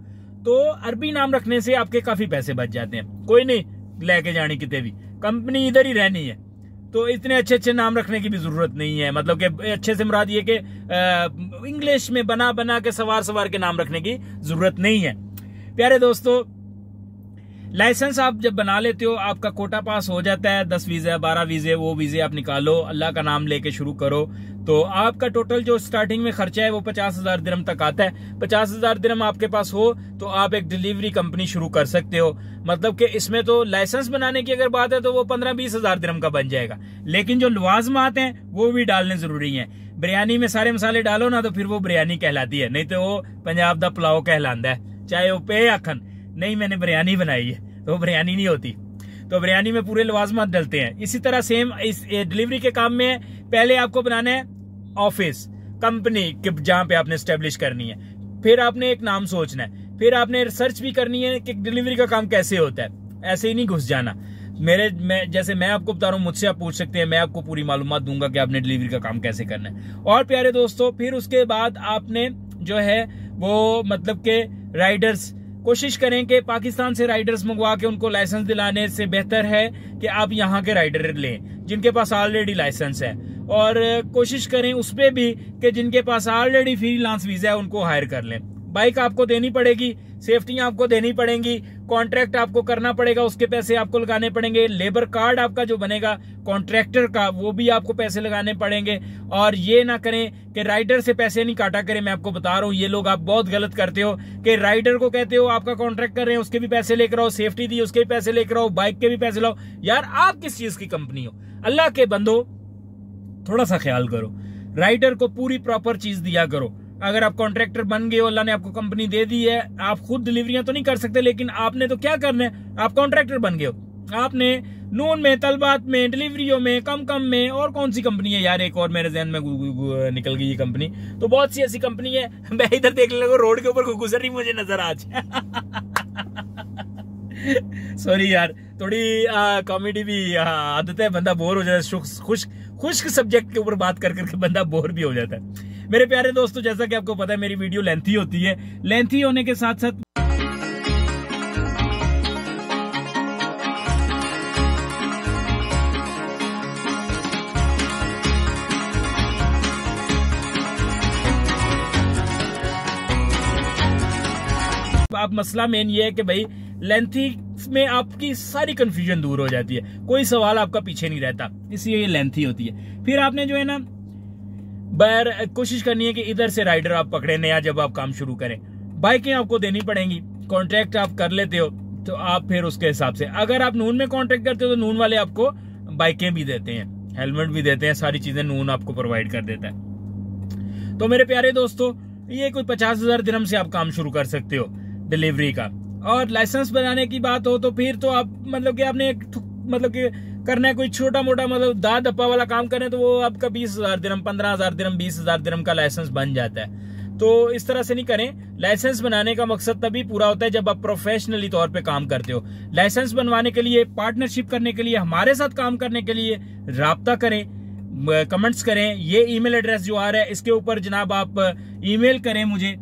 तो अरबी नाम रखने से आपके काफी पैसे बच जाते हैं। कोई नहीं लेके जानी कितने भी, कंपनी इधर ही रहनी है, तो इतने अच्छे अच्छे नाम रखने की भी जरूरत नहीं है। मतलब कि अच्छे से मुराद ये कि इंग्लिश में बना बना के सवार के नाम रखने की जरूरत नहीं है। प्यारे दोस्तों, लाइसेंस आप जब बना लेते हो आपका कोटा पास हो जाता है। 10 वीजे 12 वीजे वो वीजे आप निकालो, अल्लाह का नाम लेके शुरू करो, तो आपका टोटल जो स्टार्टिंग में खर्चा है वो 50,000 दिरहम तक आता है। 50,000 दिरहम आपके पास हो तो आप एक डिलीवरी कंपनी शुरू कर सकते हो। मतलब कि इसमें तो लाइसेंस बनाने की अगर बात है तो वो 15-20 हजार दिरहम का बन जाएगा, लेकिन जो लवाजमात हैं वो भी डालने जरूरी हैं। बिरयानी में सारे मसाले डालो ना तो फिर वो बिरयानी कहलाती है, नहीं तो वो पंजाब दा पुलाव कहलाता है। चाहे वो पे आखन नहीं मैंने बिरयानी बनाई है तो वो बिरयानी नहीं होती। तो बिरयानी में पूरे लवाजमात डलते हैं। इसी तरह सेम इस डिलीवरी के काम में पहले आपको बनाना है ऑफिस, कंपनी जहां पे आपने स्टेब्लिश करनी है, फिर आपने एक नाम सोचना है, फिर आपने रिसर्च भी करनी है कि डिलीवरी का काम कैसे होता है। ऐसे ही नहीं घुस जाना। जैसे मैं आपको बता रहा हूँ, मुझसे आप पूछ सकते हैं, मैं आपको पूरी मालूमात दूंगा कि आपने डिलीवरी का काम कैसे करना है। और प्यारे दोस्तों, फिर उसके बाद आपने जो है वो मतलब के राइडर्स कोशिश करें कि पाकिस्तान से राइडर्स मंगवा के उनको लाइसेंस दिलाने से बेहतर है कि आप यहाँ के राइडर लें जिनके पास ऑलरेडी लाइसेंस है। और कोशिश करें उसपे भी कि जिनके पास ऑलरेडी फ्रीलांस वीजा है उनको हायर कर लें। बाइक आपको देनी पड़ेगी, सेफ्टियां आपको देनी पड़ेंगी, कॉन्ट्रैक्ट आपको करना पड़ेगा, उसके पैसे आपको लगाने पड़ेंगे। लेबर कार्ड आपका जो बनेगा कॉन्ट्रैक्टर का वो भी आपको पैसे लगाने पड़ेंगे। और ये ना करें कि राइडर से पैसे नहीं काटा करें। मैं आपको बता रहा हूँ ये लोग आप बहुत गलत करते हो कि राइडर को कहते हो आपका कॉन्ट्रैक्ट कर रहे हैं उसके भी पैसे लेकर आओ, सेफ्टी दी उसके भी पैसे लेकर आओ, बाइक के भी पैसे लाओ। यार आप किस चीज की कंपनी हो? अल्लाह के बंदो थोड़ा सा ख्याल करो, राइडर को पूरी प्रॉपर चीज दिया करो। अगर आप कॉन्ट्रैक्टर बन गए हो, अल्लाह ने आपको कंपनी दे दी है, आप खुद डिलीवरियां तो नहीं कर सकते, लेकिन आपने तो क्या करना है, आप कॉन्ट्रैक्टर बन गए हो। आपने नून में, तलबात में, डिलीवरियों में, कम में, और कौन सी कंपनी है यार, एक और मेरे ज़हन में निकल गई ये कंपनी, तो बहुत सी ऐसी कंपनी है। मैं इधर देखने लगा रोड के ऊपर गुजर रही मुझे नजर आज। सॉरी यार, थोड़ी कॉमेडी भी आदत है, बंदा बोर हो जाता है। खुश्क सब्जेक्ट के ऊपर बात कर करके बंदा बोर भी हो जाता है। मेरे प्यारे दोस्तों, जैसा कि आपको पता है मेरी वीडियो लेंथी होती है, लेंथी होने के साथ साथ आप मसला मेन ये है कि भाई लेंथी में आपकी सारी कंफ्यूजन दूर हो जाती है, कोई सवाल आपका पीछे नहीं रहता, इसलिए ये लेंथी होती है। फिर आपने जो है ना कोशिश करनी है कि इधर से राइडर आप पकड़े नया जब आप काम शुरू करें। बाइकें आपको देनी पड़ेंगी, कॉन्ट्रैक्ट आप कर लेते हो तो आप फिर उसके हिसाब से, अगर आप नून में कॉन्ट्रैक्ट करते हो तो नून वाले आपको बाइकें भी देते हैं, हेलमेट भी देते हैं, सारी चीजें नून आपको प्रोवाइड कर देता है। तो मेरे प्यारे दोस्तों, ये कोई 50,000 दिरहम से आप काम शुरू कर सकते हो डिलीवरी का। और लाइसेंस बनाने की बात हो तो फिर तो आप मतलब कि आपने मतलब कि करना है कोई छोटा मोटा मतलब दा दप्पा वाला काम करें तो वो आपका 20,000 दिरहम, 15,000 दिरहम, 20,000 दिरहम का लाइसेंस बन जाता है। तो इस तरह से नहीं करें। लाइसेंस बनाने का मकसद तभी पूरा होता है जब आप प्रोफेशनली तौर पे काम करते हो। लाइसेंस बनवाने के लिए, पार्टनरशिप करने के लिए, हमारे साथ काम करने के लिए राब्ता करें, कमेंट्स करें। ये ईमेल एड्रेस जो आ रहा है इसके ऊपर जनाब आप ईमेल करें मुझे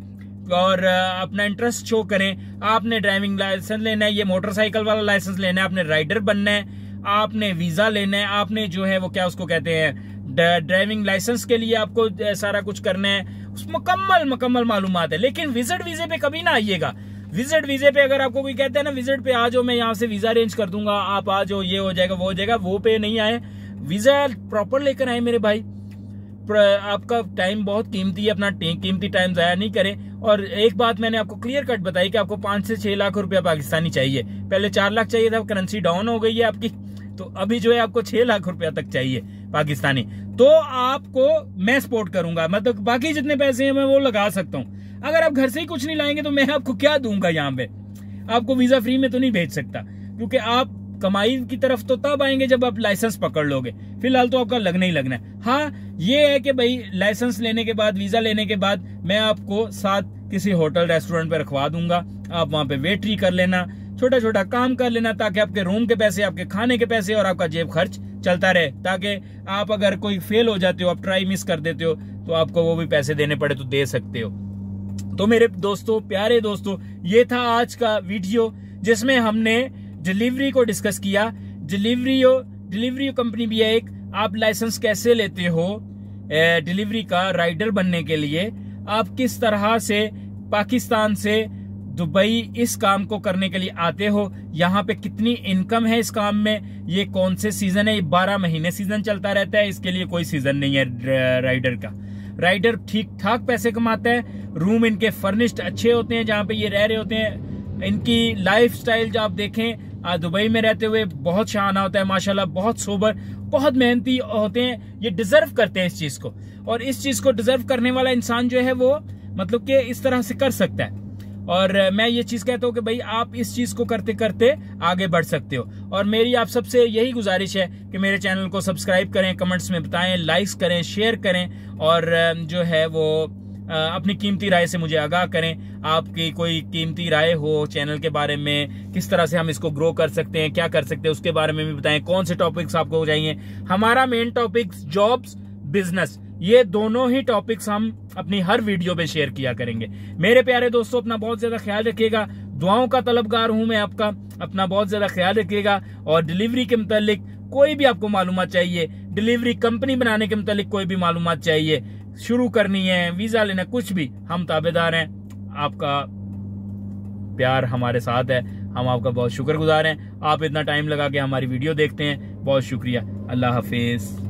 और अपना इंटरेस्ट शो करें। आपने ड्राइविंग लाइसेंस लेना है, ये मोटरसाइकिल वाला लाइसेंस लेना है, आपने राइडर बनना है, आपने वीजा लेना है, आपने जो है वो क्या उसको कहते हैं ड्राइविंग लाइसेंस के लिए आपको सारा कुछ करना है। उस मुकम्मल मालूमात है। लेकिन विजिट वीजे पे कभी ना आइएगा। विजिट वीजे पे अगर आपको कोई कहता है ना विजिट पे आ जाओ, मैं यहाँ से वीजा अरेंज कर दूंगा, आप आ जाओ, ये हो जाएगा वो हो जाएगा, वो पे नहीं आए। वीजा प्रॉपर लेकर आए मेरे भाई। आपका टाइम बहुत कीमती है, अपना कीमती टाइम जाया नहीं करें। और एक बात मैंने आपको क्लियर कट बताई कि आपको 5 से 6 लाख रुपया पाकिस्तानी चाहिए। पहले 4 लाख चाहिए था, करेंसी डाउन हो गई है आपकी, तो अभी जो है आपको 6 लाख रुपया तक चाहिए पाकिस्तानी। तो आपको मैं सपोर्ट करूंगा, मतलब बाकी जितने पैसे हैं मैं वो लगा सकता हूं। अगर आप घर से ही कुछ नहीं लाएंगे तो मैं आपको क्या दूंगा यहाँ पे। आपको वीजा फ्री में तो नहीं भेज सकता, क्योंकि आप कमाई की तरफ तो तब आएंगे जब आप लाइसेंस पकड़ लोगे, फिलहाल तो आपका लगना ही लगना है। हाँ ये है कि भाई लाइसेंस लेने के बाद, वीजा लेने के बाद मैं आपको साथ किसी होटल रेस्टोरेंट पे रखवा दूंगा, आप वहां पे वेटरी कर लेना, छोटा छोटा काम कर लेना, ताकि आपके रूम के पैसे, आपके खाने के पैसे और आपका जेब खर्च चलता रहे, ताकि आप अगर कोई फेल हो जाते हो, आप ट्राई मिस कर देते हो, तो आपको वो भी पैसे देने पड़े तो दे सकते हो। तो मेरे दोस्तों, प्यारे दोस्तों, ये था आज का वीडियो जिसमें हमने डिलीवरी को डिस्कस किया। डिलीवरी कंपनी भी है एक, आप लाइसेंस कैसे लेते हो डिलीवरी का राइडर बनने के लिए, आप किस तरह से पाकिस्तान से दुबई इस काम को करने के लिए आते हो, यहाँ पे कितनी इनकम है इस काम में, ये कौन से सीजन है, 12 महीने सीजन चलता रहता है, इसके लिए कोई सीजन नहीं है राइडर का। राइडर ठीक ठाक पैसे कमाता है, रूम इनके फर्निश्ड अच्छे होते हैं जहाँ पे ये रह रहे होते हैं, इनकी लाइफस्टाइल जो आप देखें दुबई में रहते हुए बहुत शाहाना होता है माशाल्लाह, बहुत सोबर, बहुत मेहनती होते हैं, ये डिजर्व करते हैं इस चीज को, और इस चीज को डिजर्व करने वाला इंसान जो है वो मतलब कि इस तरह से कर सकता है। और मैं ये चीज कहता हूँ कि भाई आप इस चीज को करते करते आगे बढ़ सकते हो। और मेरी आप सबसे यही गुजारिश है कि मेरे चैनल को सब्सक्राइब करें, कमेंट्स में बताएं, लाइक्स करें, शेयर करें, और जो है वो अपनी कीमती राय से मुझे आगाह करें। आपकी कोई कीमती राय हो चैनल के बारे में, किस तरह से हम इसको ग्रो कर सकते हैं, क्या कर सकते हैं, उसके बारे में भी बताएं। कौन से टॉपिक्स आपको चाहिए। हमारा मेन टॉपिक्स जॉब्स, बिजनेस, ये दोनों ही टॉपिक्स हम अपनी हर वीडियो में शेयर किया करेंगे। मेरे प्यारे दोस्तों, अपना बहुत ज्यादा ख्याल रखिएगा, दुआओं का तलबगार हूं मैं आपका, अपना बहुत ज्यादा ख्याल रखिएगा। और डिलीवरी के मुतालिक कोई भी आपको मालूमात चाहिए, डिलीवरी कंपनी बनाने के मुतालिक कोई भी मालूमात चाहिए, शुरू करनी है, वीजा लेना, कुछ भी, हम ताबेदार हैं। आपका प्यार हमारे साथ है, हम आपका बहुत शुक्रगुजार हैं। आप इतना टाइम लगा के हमारी वीडियो देखते हैं, बहुत शुक्रिया। अल्लाह हाफिज।